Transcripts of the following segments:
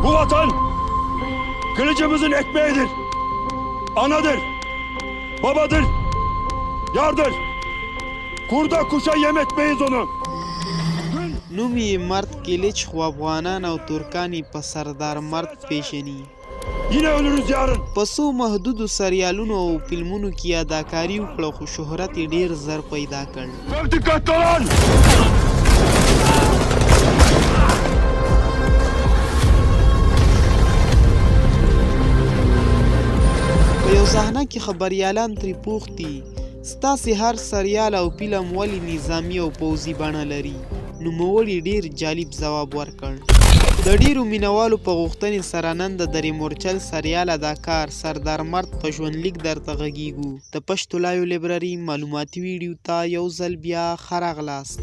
Bu vatan kılıcımızın ekmeğidir. Anadır, babadır, yardır. Kurda kuşa yem etmeyiz onu. نوم یې مرد کلیچ خو افغانان او ترکان یې په سردار مرد پیژني. Yine ölürüz yarın. په څو محدودو سریالونو او فلمونو کې اداکاري وکړه خو شهرت یې ډېر زر پیدا کړ. Çok dikkatli olun. په یو صحنه کې خبریالان ترې پوښتي ستاسې هر سریال او فلم ولې نظامي او پوځي بڼه لري؟ نوموړي ډېر جالب ځواب ورکړ. د ډېرو مینوالو په غوښتنې سره نن د درې مورچل سریال اداکار سردار مرد په ژوندلیک درته غږیږو. د پشتو لایو لایبرري معلوماتي ویډیو ته یو ځل بیا ښه راغلاست.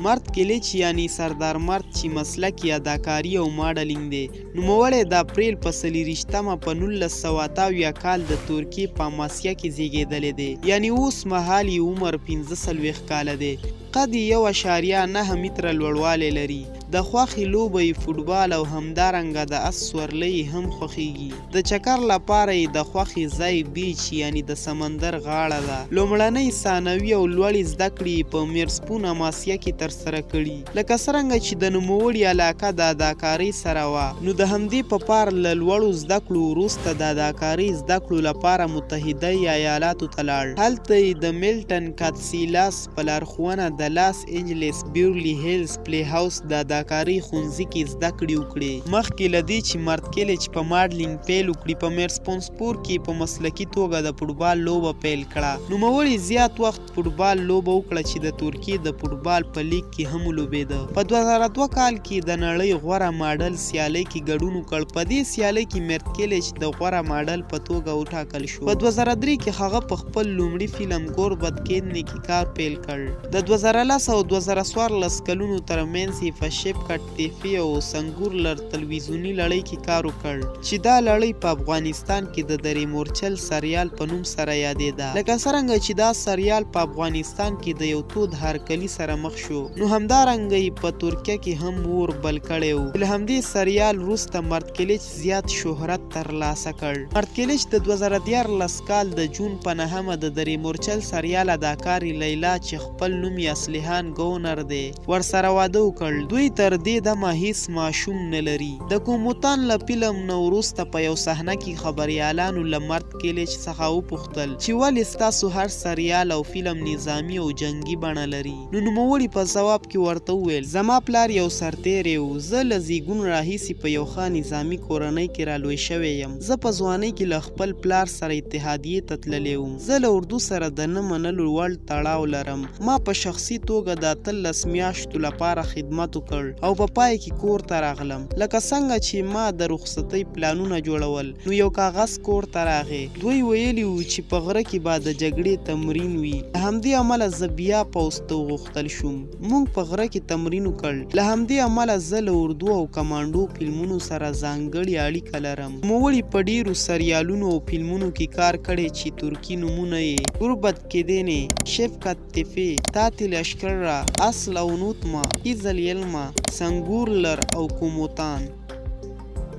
مرد کلیچ یعنی سردار مرد چې مسلک یې اداکاري او ماډلینګ دی نوموړی د اپریل په 24مه په 1988 کال د ترکیې په اماسیا کې زیږېدلی دی یعنی اوس مهال یې عمر 45 کاله دی. قد یې 1.9 متره لوړوالی لري. د خوښې لوبه یې فوټبال او همدارنګه د اس سورلۍ هم خوښیږي. د چکر لپاره یې د خوښې ځای بیچ یعنی د سمندر غاړه ده. لومړنۍ ثانوي او لوړې زده کړې یې په میرسپون اماسیا کې ترسره کړي. لکه څرنګه چې د نوموړي علاقه د اداکارۍ سره وه نو د همدې په پار له لوړو زده کړو وروسته د اداکارۍ زده کړو لپاره متحده ایالاتو ته لاړ. هلته یې د میلټن کاتسیلاس په لارښوونه د لاس انجلس بیورلی هیلز پلی هاوس د اداکارۍ ښوونځي کې زده کړې وکړې. مخکې له دې چې مرد کلیچ په ماډلینګ پیل وکړي په میرسپونسپور کې په مسلکي توګه د فوټبال لوبه پیل کړه. نوموړي زیات وخت فوټبال لوبه وکړه چې د ترکیې د فوټبال په لیګ کې هم ولوبېده. په 2002 کال کې د نړۍ غوره ماډل سیالۍ کې ګډون وکړ. په دې سیالۍ کې مرد کلیچ د غوره ماډل په توګه وټاکل شو. په 2003 کې هغه په خپل لومړي فلم ګوربت کیدنې کې کار پیل کړ. د 2010 او 2014 کلونو ترمنځ یې په شپکټ تیفي او سنګور لر تلویزیوني لړۍ کې کار وکړ چې دا لړۍ په افغانستان کې د درې مورچل سریال په نوم سره یادېده. لکه څرنګه چې دا سریال په افغانستان کې د یو تود هرکلي سره مخ شو نو همدارنګه یې په ترکیه کې هم اور بل کړی و. له همدې سریال وروسته مرد کلیچ زیات شهرت ترلاسه کړ. مرد کلیچ د 2014 کال د جون په 9مه د درې مورچل سریال اداکارې لیلا چې خپل نوم یې اصلحان ګونر دی ورسره واده وکړ. دوی تر دې دمه هیڅ ماشوم نه لري. د کوموتان له فلم نه وروسته په یو صحنه کې خبریالانو له مرد کلیچ څخه وپوښتل چې ولې ستاسو هر سریال او فلم نظامي او جنگي بڼه لري؟ نو نوموړي په ځواب کې ورته وویل زما پلار یو سرتیری و. زه له زیږون راهیسې په یو ښه نظامي کورنۍ کې رالوی شوی یم. زه په ځوانۍ کې له خپل پلار سره اتحادیې ته تللی وم. زه له اردو سره د نه منلو وړ تړاو لرم. ما په شخصي توګه د 18 میاشتو لپاره خدمت وکړ او په پای کې کور ته راغلم. لکه څنګه چې ما د رخصتۍ پلانونه جوړول نو یو کاغذ کور ته راغی. دوی ویلي وو چې په غره کې به د جګړې تمرین وي. له همدې امله زه بیا پوځ ته وغوښتل شوم. موږ په غره کې تمرین وکړ. له همدې امله زه له اردو او کمانډو فلمونو سره ځانګړې اړیکه لرم. نوموړي په ډیرو سریالونو او فلمونو کې کار کړی چې ترکي نومونه یې قربت کیدنې، شفقت تیفي، تاتل اشکرا، اصل او نوتما، ایزل یلما، سنګور لر او کوموتان.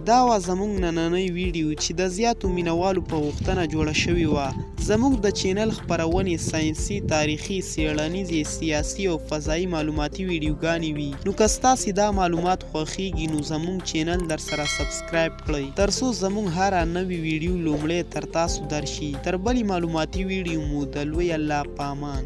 دا وه زموږ نننۍ ویډیو چې د زیاتو مینوالو په غوښتنه جوړه شوې وه. زموږ د چینل خپرونې ساینسي، تاریخي، څیړنیزې، سیاسي او فضایي معلوماتي ویډیوګانې وي. نو که ستاسې دا معلومات خوښیږي نو زموږ چینل در سره سبسکرایب کړئ ترڅو زموږ هره نوې ویډیو لومړی تر تاسو درشي. تر بلې معلوماتي ویډیو مو د لوی الله په امان.